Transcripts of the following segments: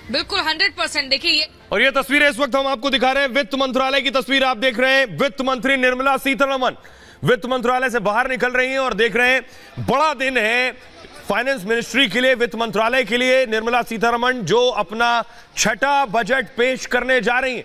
बिल्कुल 100%। देखिए और ये तस्वीरें इस वक्त हम आपको दिखा रहे हैं, वित्त मंत्रालय की तस्वीर आप देख रहे हैं। वित्त मंत्री निर्मला सीतारमण वित्त मंत्रालय से बाहर निकल रही हैं और देख रहे हैं बड़ा दिन है फाइनेंस मिनिस्ट्री के लिए, वित्त मंत्रालय के लिए। निर्मला सीतारमण जो अपना छठा बजट पेश करने जा रही हैं।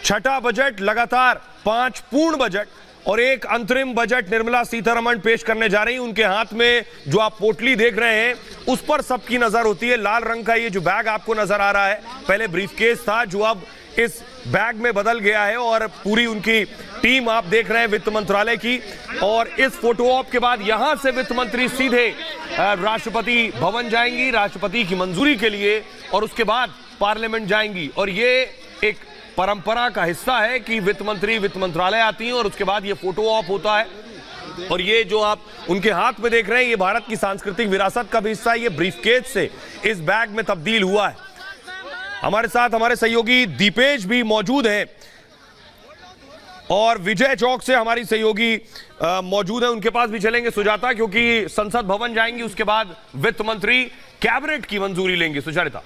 छठा बजट, लगातार 5 पूर्ण बजट और एक अंतरिम बजट निर्मला सीतारमण पेश करने जा रही हैं। उनके हाथ में जो आप पोटली देख रहे हैं उस पर सबकी नजर होती है। लाल रंग का ये जो बैग आपको नजर आ रहा है, पहले ब्रीफकेस था जो अब इस बैग में बदल गया है। और पूरी उनकी टीम आप देख रहे हैं वित्त मंत्रालय की। और इस फोटो ऑप के बाद यहां से वित्त मंत्री सीधे राष्ट्रपति भवन जाएंगी, राष्ट्रपति की मंजूरी के लिए, और उसके बाद पार्लियामेंट जाएंगी। और ये एक परंपरा का हिस्सा है कि वित्त मंत्री वित्त मंत्रालय आती हैं और उसके बाद ये फोटो ऑप होता है। और ये जो आप उनके हाथ में देख रहे हैं ये भारत की सांस्कृतिक विरासत का भी हिस्सा है। ये ब्रीफकेस से इस बैग में तब्दील हुआ है। हमारे साथ हमारे सहयोगी दीपेश भी मौजूद हैं और विजय चौक से हमारी सहयोगी मौजूद है, उनके पास भी चलेंगे सुजाता, क्योंकि संसद भवन जाएंगी, उसके बाद वित्त मंत्री कैबिनेट की मंजूरी लेंगे। सुजाता,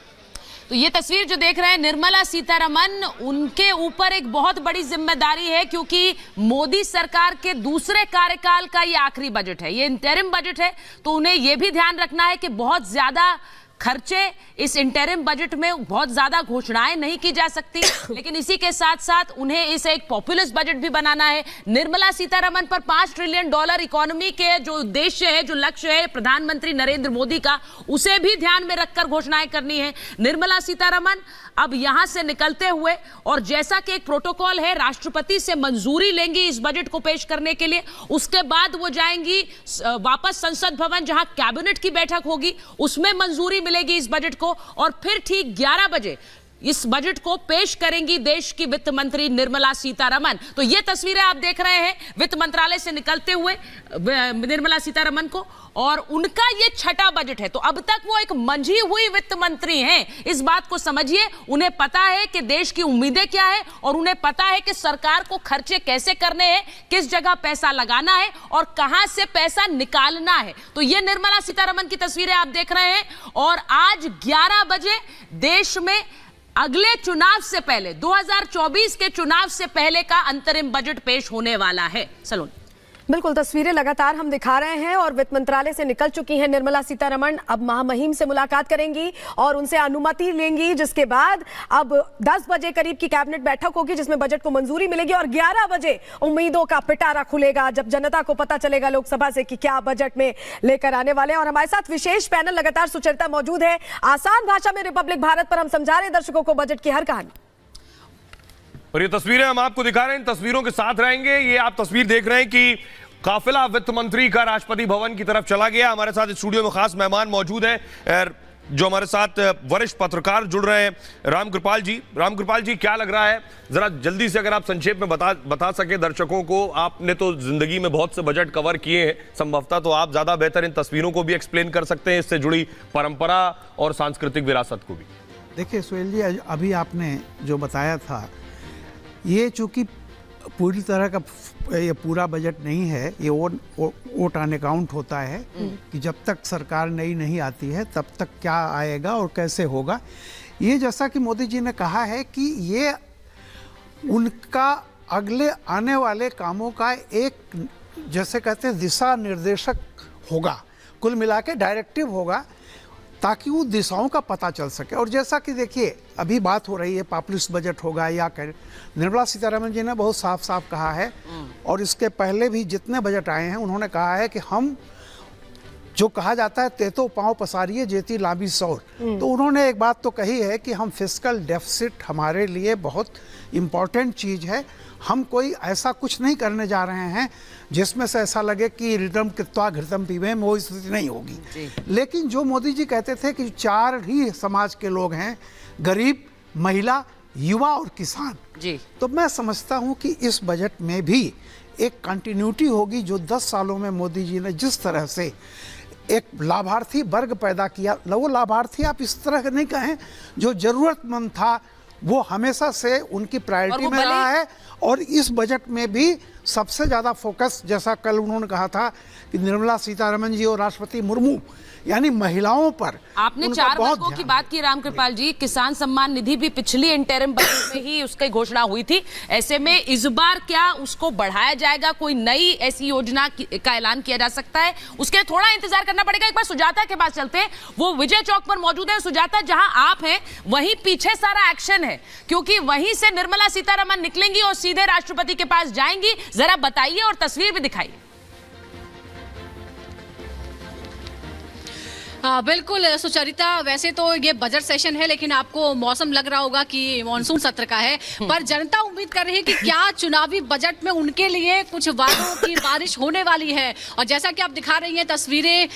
तो ये तस्वीर जो देख रहे हैं निर्मला सीतारमण, उनके ऊपर एक बहुत बड़ी जिम्मेदारी है क्योंकि मोदी सरकार के दूसरे कार्यकाल का ये आखिरी बजट है, ये इंटरिम बजट है। तो उन्हें ये भी ध्यान रखना है कि बहुत ज्यादा खर्चे इस इंटरिम बजट में, बहुत ज्यादा घोषणाएं नहीं की जा सकती, लेकिन इसी के साथ साथ उन्हें इसे एक पॉपुलर बजट भी बनाना है। निर्मला सीतारमण पर $5 ट्रिलियन इकोनॉमी के जो उद्देश्य है, जो लक्ष्य है प्रधानमंत्री नरेंद्र मोदी का, उसे भी ध्यान में रखकर घोषणाएं करनी है निर्मला सीतारमण। अब यहां से निकलते हुए, और जैसा कि एक प्रोटोकॉल है, राष्ट्रपति से मंजूरी लेंगी इस बजट को पेश करने के लिए, उसके बाद वो जाएंगी वापस संसद भवन जहां कैबिनेट की बैठक होगी, उसमें मंजूरी मिलेगी इस बजट को, और फिर ठीक 11 बजे इस बजट को पेश करेंगी देश की वित्त मंत्री निर्मला सीतारमण। तो ये तस्वीरें आप देख रहे हैं वित्त मंत्रालय से निकलते हुए निर्मला सीतारमण को, और उनका ये छठा बजट है। तो अब तक वो एक मंझी हुई वित्त मंत्री हैं, इस बात को समझिए। उन्हें पता है कि देश की उम्मीदें क्या है और उन्हें पता है कि सरकार को खर्चे कैसे करने हैं, किस जगह पैसा लगाना है और कहां से पैसा निकालना है। तो ये निर्मला सीतारमण की तस्वीरें आप देख रहे हैं। और आज 11 बजे देश में अगले चुनाव से पहले, 2024 के चुनाव से पहले का अंतरिम बजट पेश होने वाला है। सलोन, बिल्कुल, तस्वीरें लगातार हम दिखा रहे हैं और वित्त मंत्रालय से निकल चुकी हैं निर्मला सीतारमण। अब महामहिम से मुलाकात करेंगी और उनसे अनुमति लेंगी, जिसके बाद अब 10 बजे करीब की कैबिनेट बैठक होगी जिसमें बजट को मंजूरी मिलेगी, और 11 बजे उम्मीदों का पिटारा खुलेगा जब जनता को पता चलेगा लोकसभा से कि क्या बजट में लेकर आने वाले हैं। और हमारे साथ विशेष पैनल लगातार सुचरिता मौजूद है। आसान भाषा में रिपब्लिक भारत पर हम समझा रहे हैं दर्शकों को बजट की हर कहानी। और ये तस्वीरें हम आपको दिखा रहे हैं, तस्वीरों के साथ रहेंगे। ये आप तस्वीर देख रहे हैं कि काफिला वित्त मंत्री का राष्ट्रपति भवन की तरफ चला गया। हमारे साथ स्टूडियो में खास मेहमान मौजूद हैं जो हमारे साथ वरिष्ठ पत्रकार जुड़ रहे हैं, रामकृपाल जी। रामकृपाल जी, क्या लग रहा है, जरा जल्दी से अगर आप संक्षेप में बता सके दर्शकों को। आपने तो जिंदगी में बहुत से बजट कवर किए हैं, संभवतः तो आप ज्यादा बेहतर इन तस्वीरों को भी एक्सप्लेन कर सकते हैं, इससे जुड़ी परंपरा और सांस्कृतिक विरासत को भी। देखिए सुहेल जी, अभी आपने जो बताया था, ये चूंकि पूरी तरह का ये पूरा बजट नहीं है, ये वोट ऑन अकाउंट होता है कि जब तक सरकार नई नहीं आती है तब तक क्या आएगा और कैसे होगा। ये जैसा कि मोदी जी ने कहा है कि ये उनका अगले आने वाले कामों का एक, जैसे कहते हैं, दिशा निर्देशक होगा, कुल मिला के डायरेक्टिव होगा, ताकि वो दिशाओं का पता चल सके। और जैसा कि देखिए अभी बात हो रही है पॉपुलिस्ट बजट होगा या निर्मला सीतारमण जी ने बहुत साफ साफ कहा है, और इसके पहले भी जितने बजट आए हैं उन्होंने कहा है कि हम, जो कहा जाता है तेतो पाँव पसारिए जेती लांबी सौर, तो उन्होंने एक बात तो कही है कि हम फिस्कल डेफिसिट हमारे लिए बहुत इम्पॉर्टेंट चीज़ है। हम कोई ऐसा कुछ नहीं करने जा रहे हैं जिसमें से ऐसा लगे कि रिटर्न कृत्वा घृतम पीवे, वो स्थिति नहीं होगी। लेकिन जो मोदी जी कहते थे कि 4 ही समाज के लोग हैं, गरीब, महिला, युवा और किसान जी, तो मैं समझता हूं कि इस बजट में भी एक कंटिन्यूटी होगी। जो 10 सालों में मोदी जी ने जिस तरह से एक लाभार्थी वर्ग पैदा किया, वो लाभार्थी आप इस तरह के नहीं कहें, जो जरूरतमंद था, वो हमेशा से उनकी प्रायोरिटी में रहा है। और इस बजट में भी सबसे ज़्यादा फोकस, जैसा कल उन्होंने कहा था कि निर्मला सीतारमण जी और राष्ट्रपति मुर्मू यानी महिलाओं पर आपने उनका 4 बहुत वर्गों की ध्यान। बात की रामकृपाल जी, किसान सम्मान निधि भी पिछली इंटरिम बजट में ही उसकी घोषणा हुई थी। ऐसे में इस बार क्या उसको बढ़ाया जाएगा, कोई नई ऐसी योजना का ऐलान किया जा सकता है? उसके लिए थोड़ा इंतजार करना पड़ेगा। एक बार सुजाता के पास चलते हैं, वो विजय चौक पर मौजूद है। सुजाता, जहां आप हैं वहीं पीछे सारा एक्शन है, क्योंकि वहीं से निर्मला सीतारमण निकलेंगी और सीधे राष्ट्रपति के पास जाएंगी। जरा बताइए और तस्वीर भी दिखाइए। बिल्कुल सुचरिता, वैसे तो ये बजट सेशन है, लेकिन आपको मौसम लग रहा होगा कि मॉनसून सत्र का है, पर जनता उम्मीद कर रही है कि क्या चुनावी बजट में उनके लिए कुछ वादों की बारिश होने वाली है। और जैसा कि आप दिखा रही हैं तस्वीरें,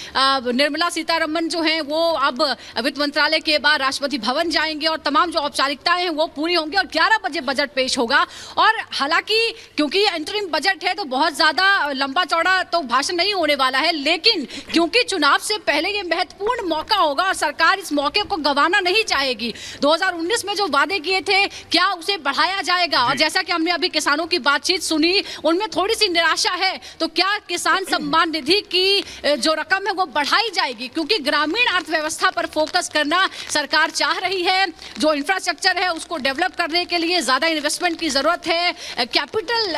निर्मला सीतारमण जो हैं वो अब वित्त मंत्रालय के बाद राष्ट्रपति भवन जाएंगे और तमाम जो औपचारिकताएं हैं वो पूरी होंगी और 11 बजे बजट पेश होगा। और हालांकि क्योंकि इंटरिम बजट है तो बहुत ज्यादा लंबा चौड़ा तो भाषण नहीं होने वाला है, लेकिन क्योंकि चुनाव से पहले ये महत्वपूर्ण मौका होगा और सरकार इस मौके को गंवाना नहीं चाहेगी। 2019 में जो वादे किए थे, क्या उसे बढ़ाया जाएगा? और जैसा कि हमने अभी किसानों की बातचीत सुनी, उनमें थोड़ी सी निराशा है, तो क्या किसान सम्मान निधि की जो रकम है वो बढ़ाई जाएगी? क्योंकि ग्रामीण अर्थव्यवस्था पर फोकस करना सरकार चाह रही है। जो इंफ्रास्ट्रक्चर है उसको डेवलप करने के लिए ज्यादा इन्वेस्टमेंट की जरूरत है। कैपिटल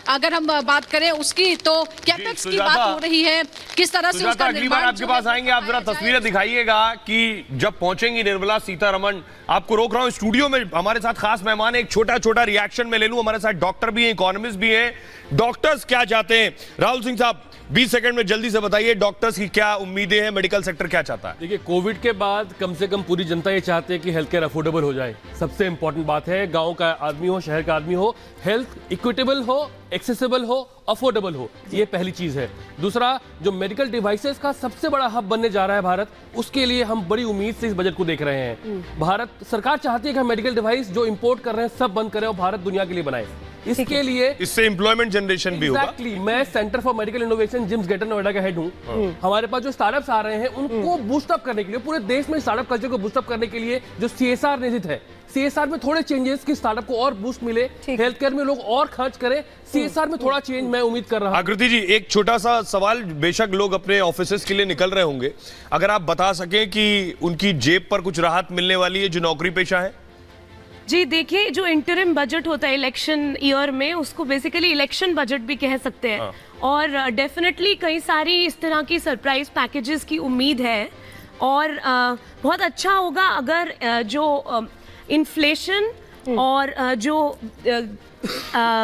अगर हम बात करें उसकी, तो कैपेक्स की बात हो रही है, किस तरह से उसका अगली बार आपके पास आएंगे, आप जरा तस्वीरें दिखाइएगा कि जब पहुंचेंगी निर्मला सीतारमण। आपको रोक रहा हूं, स्टूडियो में हमारे साथ खास मेहमान है, एक छोटा रिएक्शन में ले लूं। हमारे साथ डॉक्टर भी हैं, इकोनॉमिस्ट भी हैं। डॉक्टर्स क्या चाहते हैं? राहुल सिंह साहब 20 सेकंड में जल्दी से बताइए, डॉक्टर्स की क्या उम्मीदें हैं, मेडिकल सेक्टर क्या चाहता है? देखिए, कोविड के बाद कम से कम पूरी जनता ये चाहती है कि हेल्थ केयर अफोर्डेबल हो जाए। सबसे इंपॉर्टेंट बात है, गांव का आदमी हो, शहर का आदमी हो, हेल्थ इक्विटेबल हो, एक्सेसिबल हो, अफोर्डेबल हो, ये पहली चीज है। दूसरा, जो मेडिकल डिवाइसेस का सबसे बड़ा हब बनने जा रहा है भारत, उसके लिए हम बड़ी उम्मीद से इस बजट को देख रहे हैं। भारत सरकार चाहती है कि हम मेडिकल डिवाइस जो इंपोर्ट कर रहे हैं सब बंद करें और भारत दुनिया के लिए बनाए। इसके लिए इससे एम्प्लॉयमेंट जनरेशन भी होगा। Exactly, मैं centre for medical innovation GIMS Greater Noida का हेड हूं। हमारे पास जो स्टार्टअप्स आ रहे हैं उनको बूस्टअप करने के लिए, पूरे देश में स्टार्टअप कल्चर को बूस्टअप करने के लिए जो CSR निधि है, CSR में थोड़े चेंजेस कि स्टार्टअप को और बूस्ट मिले, हेल्थ केयर में लोग और खर्च करें, CSR में थोड़ा चेंज मैं उम्मीद कर रहा हूं। आकृति जी, एक छोटा सा सवाल, बेशक लोग अपने ऑफिसेस के लिए निकल रहे होंगे, अगर आप बता सकें कि उनकी जेब पर कुछ राहत मिलने वाली है जो नौकरी पेशा है? जी देखिए, जो इंटरिम बजट होता है इलेक्शन ईयर में, उसको बेसिकली इलेक्शन बजट भी कह सकते हैं। और डेफिनेटली कई सारी इस तरह की सरप्राइज पैकेजेस की उम्मीद है और बहुत अच्छा होगा अगर जो इन्फ्लेशन और जो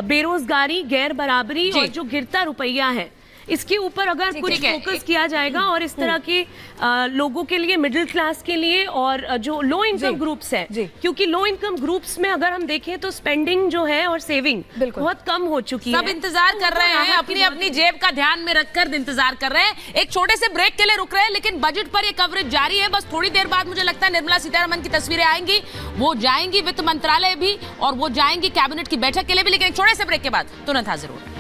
बेरोजगारी, गैर बराबरी और जो गिरता रुपया है, इसके ऊपर अगर कुछ फोकस किया जाएगा और इस तरह के लोगों के लिए, मिडिल क्लास के लिए और जो लो इनकम ग्रुप्स हैं, क्योंकि लो इनकम ग्रुप्स में अगर हम देखें तो स्पेंडिंग जो है और सेविंग बहुत कम हो चुकी है। सब इंतजार कर रहे हैं, अपनी अपनी जेब का ध्यान में रखकर इंतजार कर रहे हैं। एक छोटे से ब्रेक के लिए रुक रहे हैं, लेकिन बजट पर ये कवरेज जारी है। बस थोड़ी देर बाद मुझे लगता है निर्मला सीतारमण की तस्वीरें आएंगी, वो जाएंगी वित्त मंत्रालय भी और वो जाएंगी कैबिनेट की बैठक के लिए भी, लेकिन एक छोटे से ब्रेक के बाद तुरंत हाजिर होंगे।